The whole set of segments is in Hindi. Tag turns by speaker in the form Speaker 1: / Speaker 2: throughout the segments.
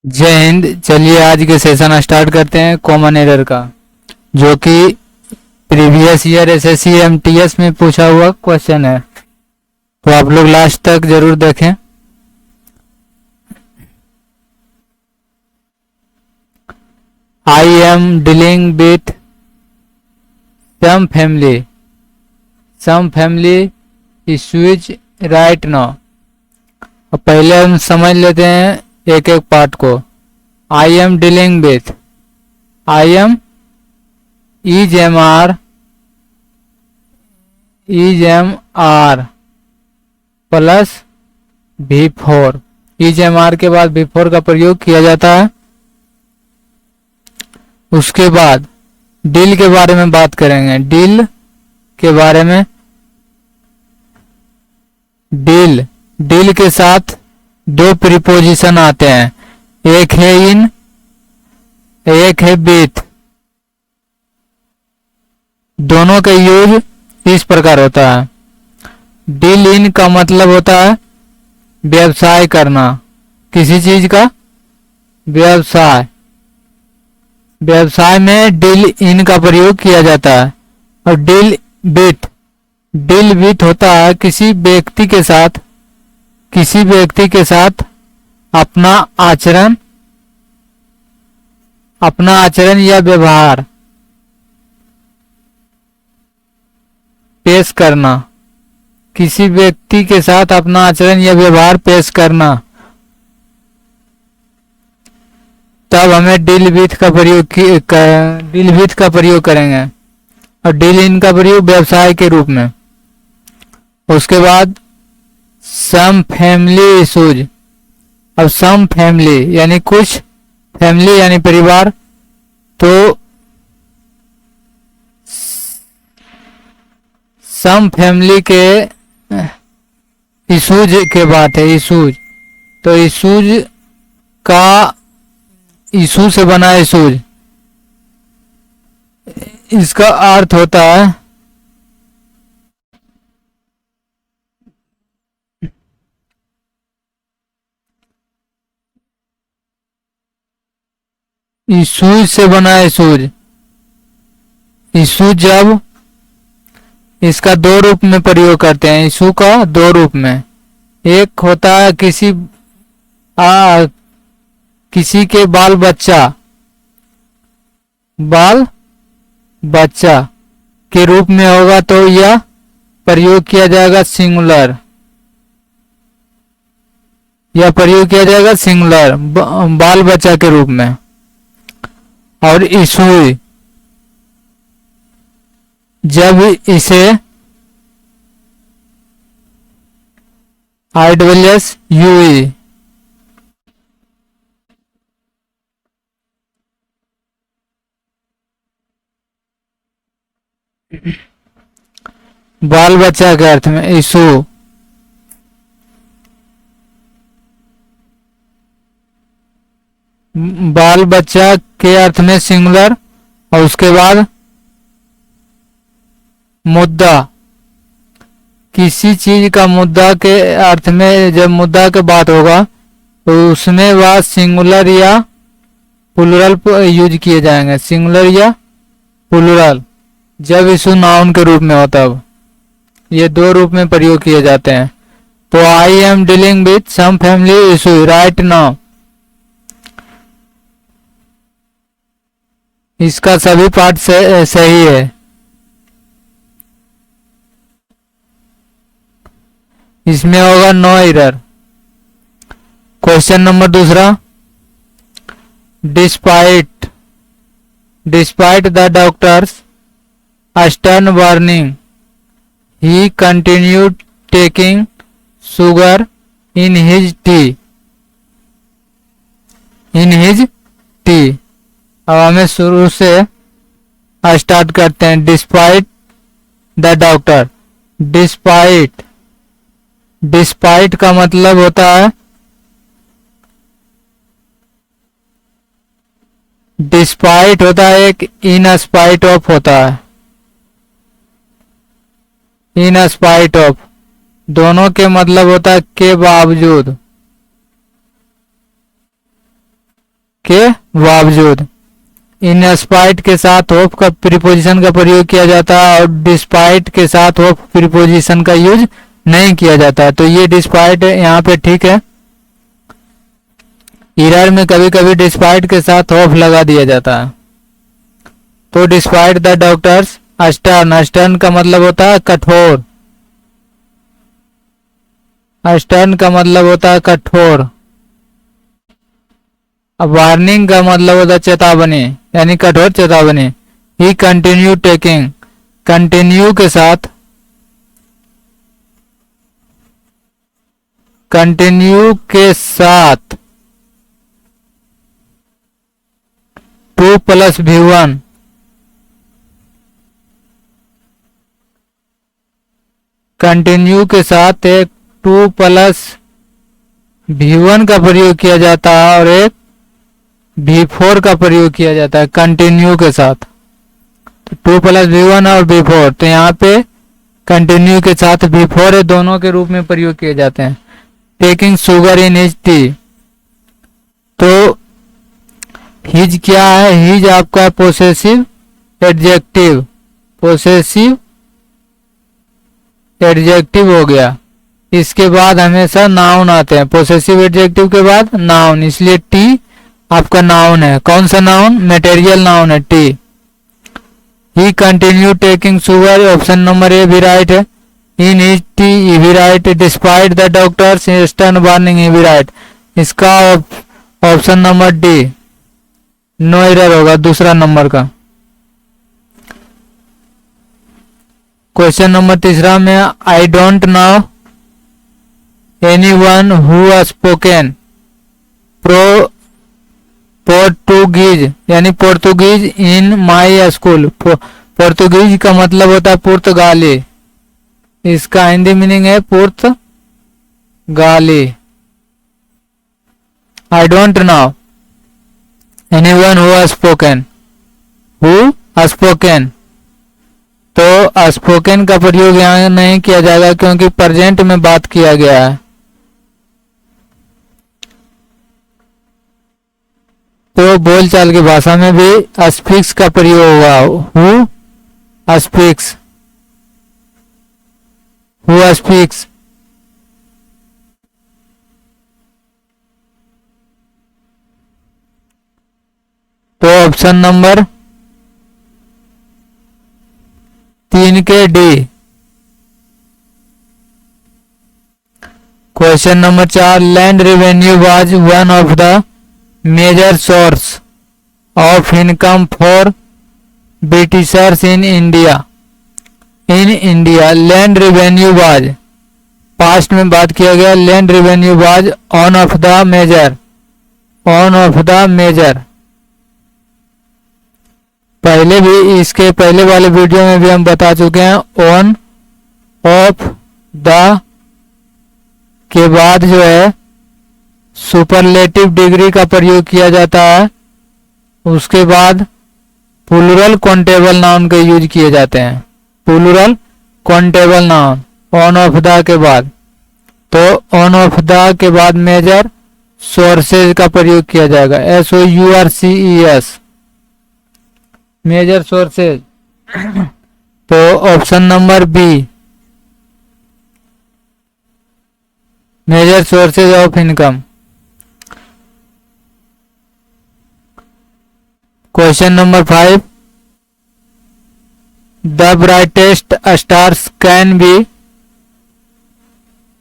Speaker 1: जय हिंद। चलिए आज के सेशन स्टार्ट करते हैं कॉमन एरर का, जो कि प्रीवियस ईयर एसएससी एमटीएस में पूछा हुआ क्वेश्चन है। तो आप लोग लास्ट तक जरूर देखें। I am dealing with some family issues right now. अब पहले हम समझ लेते हैं एक एक पार्ट को। I am dealing with, I am is M R plus V4। Is M R के बाद V4 का प्रयोग किया जाता है। उसके बाद डील के बारे में बात करेंगे। डील के बारे में, डील के साथ दो प्रीपोजिशन आते हैं, एक है इन, एक है विथ। दोनों का यूज इस प्रकार होता है। डील इन का मतलब होता है व्यवसाय करना, किसी चीज का व्यवसाय। व्यवसाय में डील इन का प्रयोग किया जाता है। और डील विथ होता है किसी व्यक्ति के साथ अपना आचरण या व्यवहार पेश करना। किसी व्यक्ति के साथ अपना आचरण या व्यवहार पेश करना, तब हमें डील विथ का प्रयोग करेंगे। और डील इन का प्रयोग व्यवसाय के रूप में। उसके बाद सम फैमिली इश्यूज। अब सम फैमिली यानी कुछ फैमिली यानी परिवार, तो सम फैमिली के इश्यूज के बात है। इश्यूज, तो इश्यूज का इशू से बना इश्यूज, इसका अर्थ होता है इशूज से बना इशूज। इशू जब इसका दो रूप में प्रयोग करते हैं, इशू का दो रूप में। एक होता है किसी के बाल बच्चा के रूप में होगा, तो यह प्रयोग किया जाएगा सिंगुलर। यह प्रयोग किया जाएगा सिंगुलर, बाल बच्चा के रूप में। और इशू जब इसे IWSUE बाल बच्चा के अर्थ में इशू, बाल बच्चा के अर्थ में सिंगुलर। और उसके बाद मुद्दा, किसी चीज का मुद्दा के अर्थ में जब मुद्दा के बात होगा, तो उसमें वह सिंगुलर या प्लुरल यूज किए जाएंगे। सिंगुलर या प्लुरल जब इशू नाउन के रूप में हो, तब ये दो रूप में प्रयोग किए जाते हैं। तो I am dealing with some family issue right now, इसका सभी पार्ट सही है। इसमें होगा नो एरर। क्वेश्चन नंबर दूसरा, despite the doctor's stern warning, he continued taking sugar in his tea. अब हमें शुरू से स्टार्ट करते हैं। डिस्पाइट द डॉक्टर, डिस्पाइट का मतलब होता है, डिस्पाइट होता है एक इन स्पाइट ऑफ होता है। इन स्पाइट ऑफ दोनों के मतलब होता है के बावजूद। के बावजूद। इन स्पाइट के साथ होप का प्रीपोजिशन का प्रयोग किया जाता है और डिस्पाइट के साथ होप प्रीपोजिशन का यूज नहीं किया जाता। तो ये डिस्पाइट यहाँ पे ठीक है। एरर में कभी कभी डिस्पाइट के साथ होप लगा दिया जाता है। तो despite the doctor's stern, stern का मतलब होता है कठोर, स्टर्न का मतलब होता है कठोर। अब वार्निंग का मतलब होता है चेतावनी, यानी कठोर चेतावनी। ही कंटिन्यू टेकिंग, कंटिन्यू के साथ, कंटिन्यू के साथ 2 + V1, कंटिन्यू के साथ एक 2 + V1 का प्रयोग किया जाता है और एक V4 का प्रयोग किया जाता है कंटिन्यू के साथ। 2 + V1 और V4, तो यहाँ पे कंटिन्यू के साथ V4 है, दोनों के रूप में प्रयोग किए जाते हैं। Taking sugar in his T, तो हिज क्या है? हिज आपका पोसेसिव एडजेक्टिव, पोसेसिव एडजेक्टिव हो गया। इसके बाद हमेशा नाउन आते हैं, पोसेसिव एडजेक्टिव के बाद नाउन, इसलिए टी आपका नाउन है। कौन सा नाउन? मटेरियल नाउन है tea. He continue taking sugar, option number A भी राइट है। इन हिज टी ही भी right, despite the doctor's stern warning he भी राइट। इसका option number D no error होगा, दूसरा नंबर का। क्वेश्चन नंबर 3 में I don't know anyone who spoken Portuguese, यानी Portuguese in my school. Portuguese का मतलब होता है पुर्तगाली, इसका हिंदी मीनिंग है पुर्तगाली। आई don't know anyone who spoken, तो स्पोकन का प्रयोग यहाँ नहीं किया जाएगा क्योंकि प्रेजेंट में बात किया गया है। तो बोलचाल की भाषा में भी स्पीक्स का प्रयोग होगा, हु स्पीक्स, हु स्पीक्स। तो ऑप्शन नंबर 3 के D. Question number 4 land revenue was one of the major source of income for Britishers in India. Land revenue was, past में बात किया गया, land revenue was on of the major. पहले भी, इसके पहले वाले वीडियो में भी हम बता चुके हैं, ऑन ऑफ द के बाद जो है सुपरलेटिव डिग्री का प्रयोग किया जाता है, उसके बाद प्लूरल काउंटेबल नाउन के यूज किए जाते हैं, plural countable noun on of the के बाद। तो ऑन ऑफ द के बाद मेजर सोर्सेज का प्रयोग किया जाएगा, SOURCES, मेजर सोर्सेज। तो option number B major sources of income. Question number 5 the brightest stars can be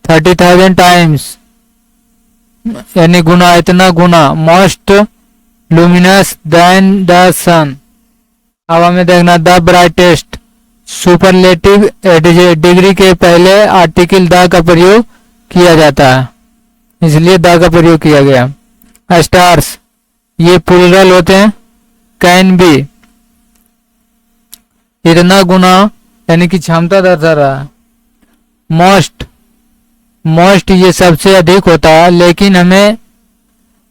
Speaker 1: 30,000 times, यानी गुना, इतना गुना, most luminous than the sun. अब हमें देखना द ब्राइटेस्ट, सुपरलेटिव डिग्री के पहले आर्टिकल द का प्रयोग किया जाता है, इसलिए द का प्रयोग किया गया। स्टार्स ये प्लूरल होते हैं, कैन बी इतना गुना यानी कि क्षमता दर्शा रहा है। मोस्ट ये सबसे अधिक होता है, लेकिन हमें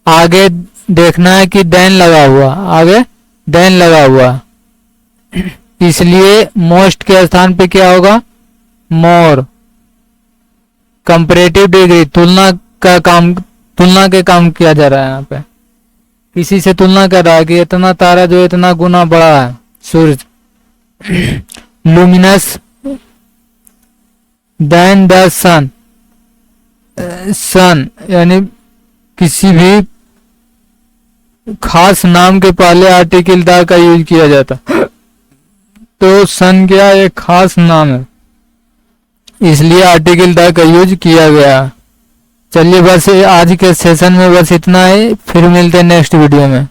Speaker 1: आगे देखना है कि देन लगा हुआ, आगे देन लगा हुआ, इसलिए मोस्ट के स्थान पे क्या होगा? मोर। कंपैरेटिव डिग्री, तुलना के काम किया जा रहा है यहाँ पे। किसी से तुलना कर रहा है कि इतना तारा जो इतना गुना बड़ा है सूरज, लुमिनस देन द सन, सन यानी किसी भी खास नाम के पहले आर्टिकल द का यूज किया जाता, तो सन क्या एक खास नाम है, इसलिए आर्टिकल द का यूज किया गया। चलिए बस आज के सेशन में बस इतना ही, फिर मिलते हैं नेक्स्ट वीडियो में।